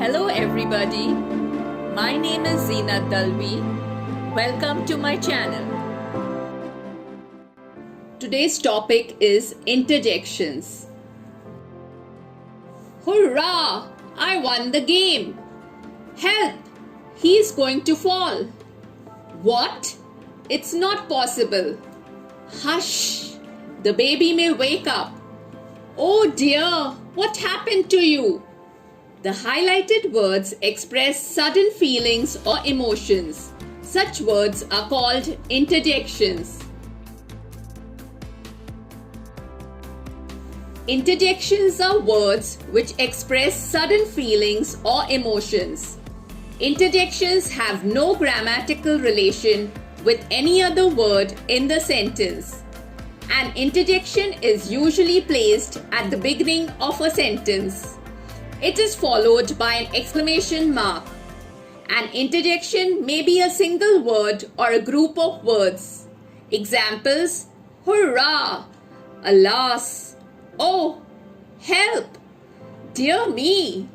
Hello everybody, my name is Zeenat Dalvi. Welcome to my channel. Today's topic is interjections. Hurrah! I won the game! Help! He's going to fall. What? It's not possible. Hush! The baby may wake up. Oh dear! What happened to you? The highlighted words express sudden feelings or emotions. Such words are called interjections. Interjections are words which express sudden feelings or emotions. Interjections have no grammatical relation with any other word in the sentence. An interjection is usually placed at the beginning of a sentence. It is followed by an exclamation mark. An interjection may be a single word or a group of words. Examples: hurrah, alas, oh, help, dear me,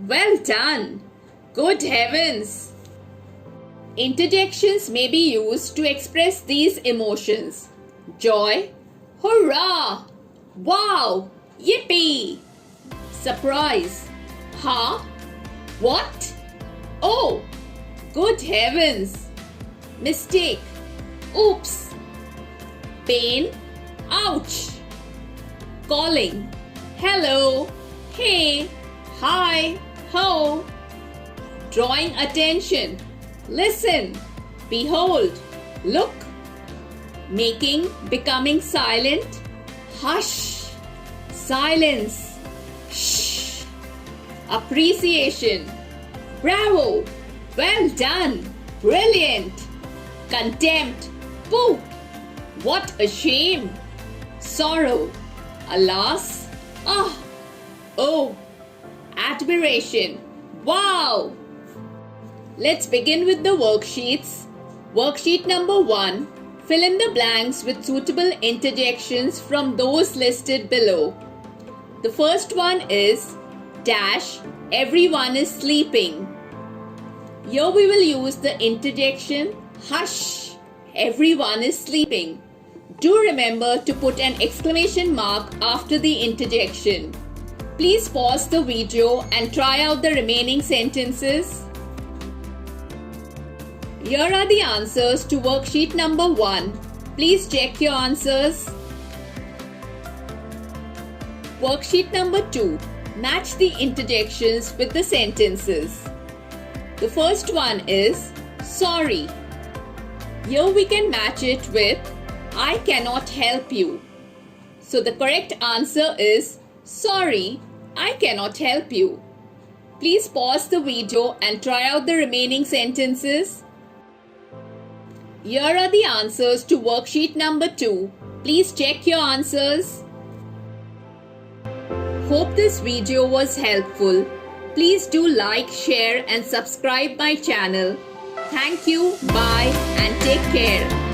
well done, good heavens. Interjections may be used to express these emotions: joy, hurrah, wow, yippee, surprise, huh, what, oh, good heavens, mistake, oops, pain, ouch, calling, hello, hey, hi, ho, drawing attention, listen, behold, look, making, becoming silent, hush, silence, shh, appreciation, bravo, well done, brilliant, contempt, pooh, what a shame, sorrow, alas, ah, oh, admiration, wow. Let's begin with the worksheets. Worksheet number 1. Fill in the blanks with suitable interjections from those listed below. The first one is dash, everyone is sleeping. Here we will use the interjection hush, everyone is sleeping. Do remember to put an exclamation mark after the interjection. Please pause the video and try out the remaining sentences. Here are the answers to worksheet number 1. Please check your answers. Worksheet number 2. Match the interjections with the sentences. The first one is sorry. Here we can match it with I cannot help you. So the correct answer is sorry, I cannot help you. Please pause the video and try out the remaining sentences. Here are the answers to worksheet number 2. Please check your answers. Hope this video was helpful. Please do like, share and subscribe my channel. Thank you, bye and take care.